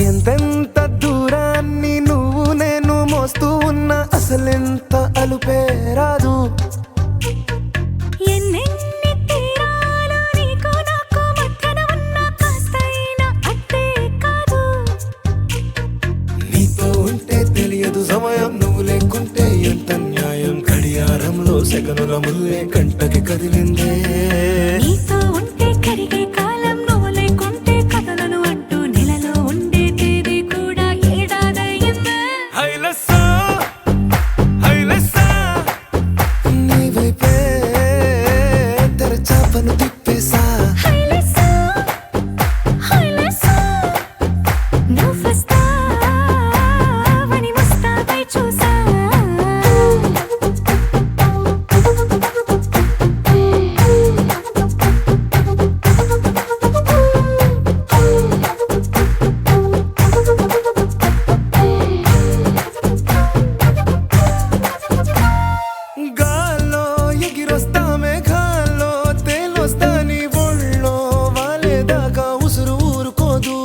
ఎంతెంత దూరాన్ని నువ్వు నేను మోస్తూ ఉన్నా అసలెంత అలుపే రాదు. ఎన్నెన్ని తీరాలు నీకు నాకు మధ్యన ఉన్న కాస్తైనా అట్టే కాదు. నీతో ఉంటే తెలియదు సమయం, నువ్వు లేకుంటే ఎంత న్యాయం. గడియారంలో సెకనుల ముల్లే కంటకి కదిలిందే. నీతో ఉంటే కరిగే కాలం, నువ్వు లేకుంటే కథలను అంటూ నెలలో ఉండే తేదీ కూడా ఏడాదయ్యిందే. హైలెస్సా హైలెస్సా నీ వైపే తెరచాపను తిప్పేసా. హైలెస్సా హైలెస్సా నువ్వొస్తావని ముస్తాబై చూసా. గాల్లో ఎగిరొస్తా మేఘాల్లో తేలొస్తా నీ ఒళ్ళో వాలేదాకా ఉసురు ఊరుకోదు.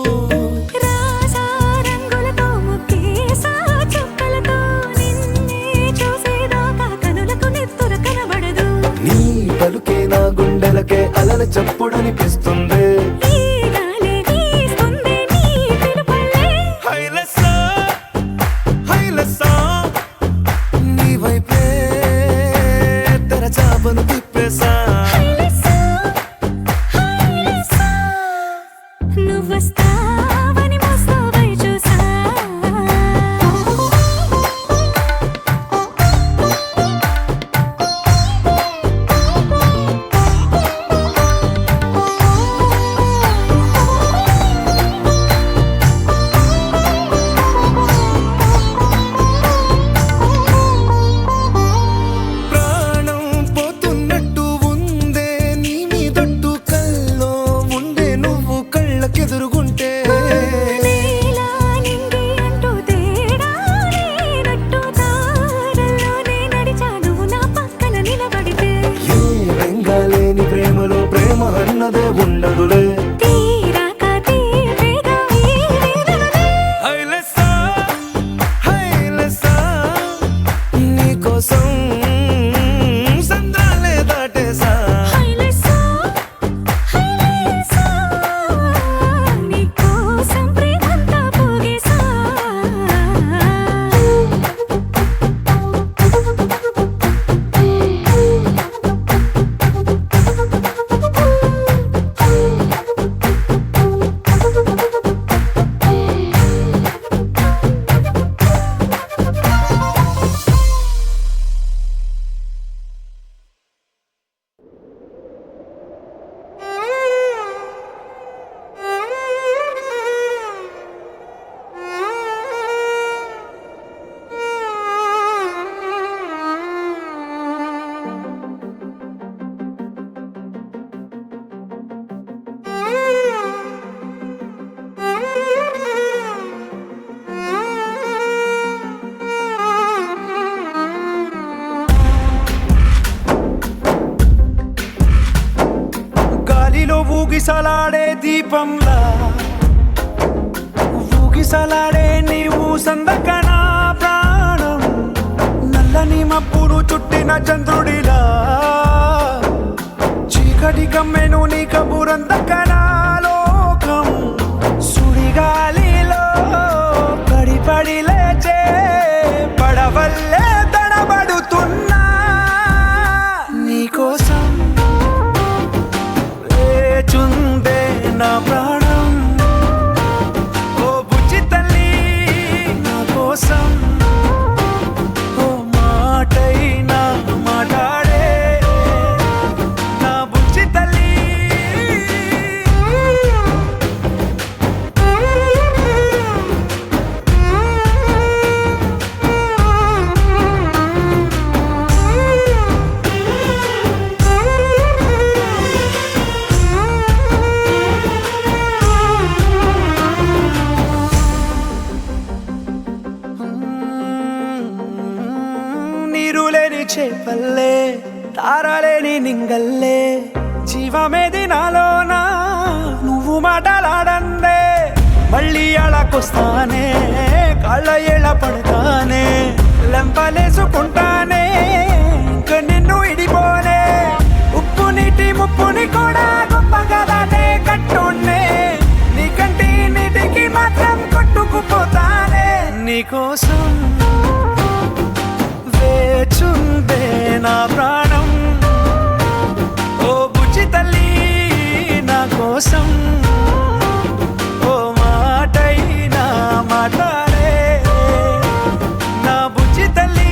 రాజా రంగులతో ముక్కేసా చుక్కలతో నిన్నే చూసేదాకా కనులకు నెత్తురు కనబడదు. నీ పలుకే నా గుండెలకే అలల చప్పుడనిపిస్తుంది. ఈ గాలే వీస్తుంది నీ పిలుపుల్లే. హైలెస్సా హైలెస్సా నీ వైపే తెరచాపను తిప్పేసా. హైలెస్సా హైలెస్సా నువ్వొస్తావని ముస్తాబై చూసా. ప్రాణం పోతున్నట్టు ఉందే నీ మీదొట్టు కల్లో ఉండే నువ్వు కళ్ళకెదురుగుంటే. నేలా నింగి అంటూ తేడా లేనట్టు తారల్లోనే నడిచా నువ్వు నా పక్కన నిలబడితే. ఏ వెంగాలేని ప్రేమలో ప్రేమ అన్నదే ఉండదులే. తీరాక తీపేగా ఈ వేదనలే. హైలెస్సా హైలెస్సా నీకోసం సంద్రాలే దాటేసా. హైలెస్సా హైలెస్సా నీకోసం ప్రేమంతా పోగేసా. గాలిలో ఊగిసలాడే దీపంలా ఊగిసలాడే నీవు సందకనా ప్రాణం. నల్లని మబ్బులు చుట్టిన చంద్రుడిలా చీకటి కమ్మెను నీ కబురందకనా లోకం. సుడిగాలిలో పడి పడి లేచే పడవల్లే తడబడుతున్నా నీకోసం లేచుందే నా ప్రాణం. ఓ బుజ్జి తల్లి నా కోసం ఓ మాటైనా మాట్లాడే నా బుజ్జి తల్లి. నీరులేని చేపల్లే తారలేని నింగల్లే జీవమేది నాలోనా నువ్వు మాటలాడందే. మళ్ళీ ఉయ్యాలకొస్తానే కాళ్ళ ఏళ్ళ పడతానే లెంపలేసుకుంటానే ఇంక నిన్ను ఇడిపోనే ఉప్పు నీటి ముప్పుని కూడా గొప్పగా దాటే కట్టునే నీకంటి నీటికి మాత్రం కొట్టుకుపోతానే నీకోసం వేచుందే నా ప్రాణం ఓ బుజ్జి తల్లి నా కోసం ఓ మాటైనా మాట్లాడే నా బుజ్జి తల్లి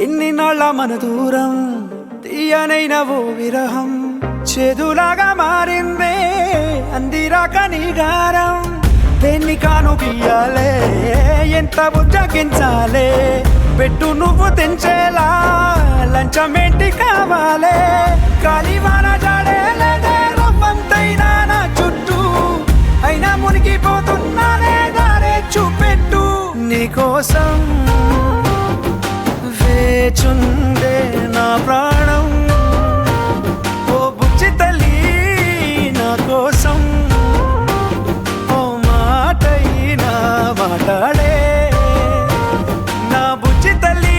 ఎన్ని నాళ్ళ మన దూరం తీయనైన ఓ విరహం చేదులాగా మారిందే అందిరాక నీ గారం దేన్ని కాను గీయాలే ఎంత బుజ్జగించాలే పెట్టు నువ్వు తెంచేలా లంచమేంటి కావాలే కాలివాన జాడేలేదే రవ్వంతైనా నా చుట్టూ అయినా మునిగిపోతున్నానే దారే చూపెట్టు నీకోసం వేచుందే నా ప్రాణం ఓ బుజ్జి తల్లి నా కోసం ఓ మాటైనా మాట్లాడే నా బుజ్జి తల్లి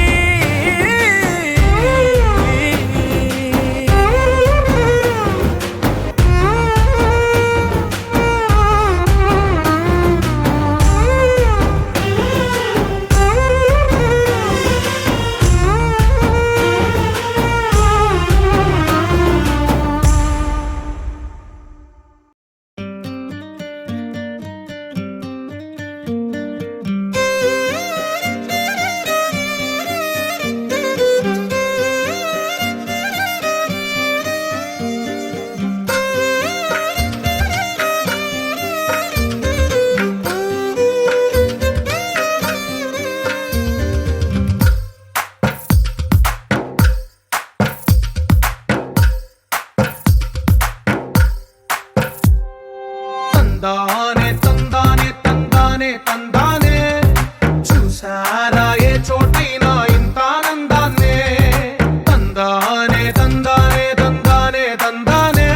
తందానే తందానే తందానే తందానే చూసారా ఏ చోటైనా ఇంత ఆనందాన్నే తందానే తందానే తందానే తందానే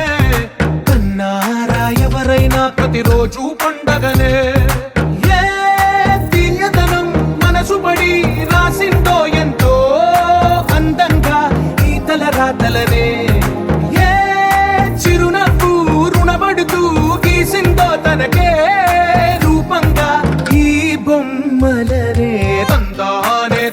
కన్నారా ఎవరైనా ప్రతిరోజు పండగనే ఏ తీయదనం మనసు పడి రాసిందో ఎంతో అందంగా ఈ తలరాతలనే ఏ చిరునవ్వు రుణపడుతూ గీసిందో తనకే రూపంగా ఈ బొమ్మలనే తందానే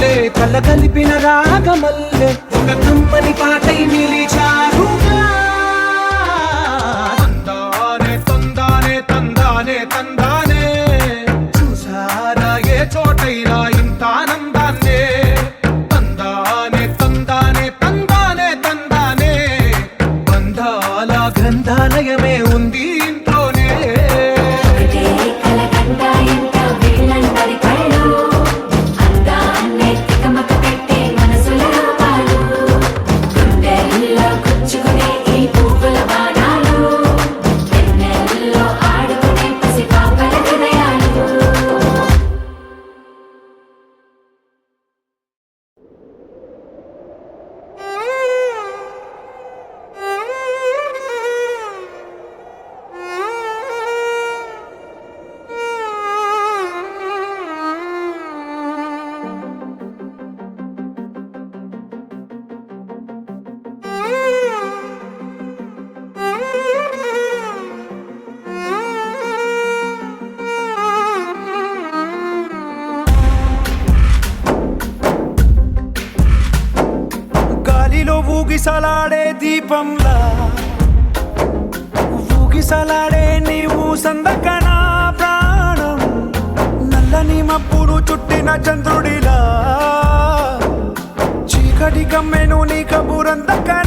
మల్లె కలగలిపిన రాగమల్లె ఒక కమ్మని పాటై నిలిచారుగా తందానే తందానే తందానే తందానే చూసారా ఏ చోటైనా ఇంత ఆనందాన్నే తందానే తందానే తందానే తందానే బంధాల గ్రంథాలయమే ఉంది ఇంట్లోనే ఒకటే కలకండ ఎంత వీళ్ళందరి కళ్ళు అందాన్నే తికమక పెట్టే మనసుల రూపాలు గుండెల్లో గుచ్చుకునే ఈ పువ్వుల బాణాలు వెన్నెల్లో ఆడుకునే పసిపాపల హృదయాలు గాలిలో ఊగిసలాడే దీపంలా ఊగిసలాడే నీవు సందకనా ప్రాణం నల్లని మబ్బును చుట్టిన చంద్రుడిలా చీకటి కమ్మెను నీ కబురందకనా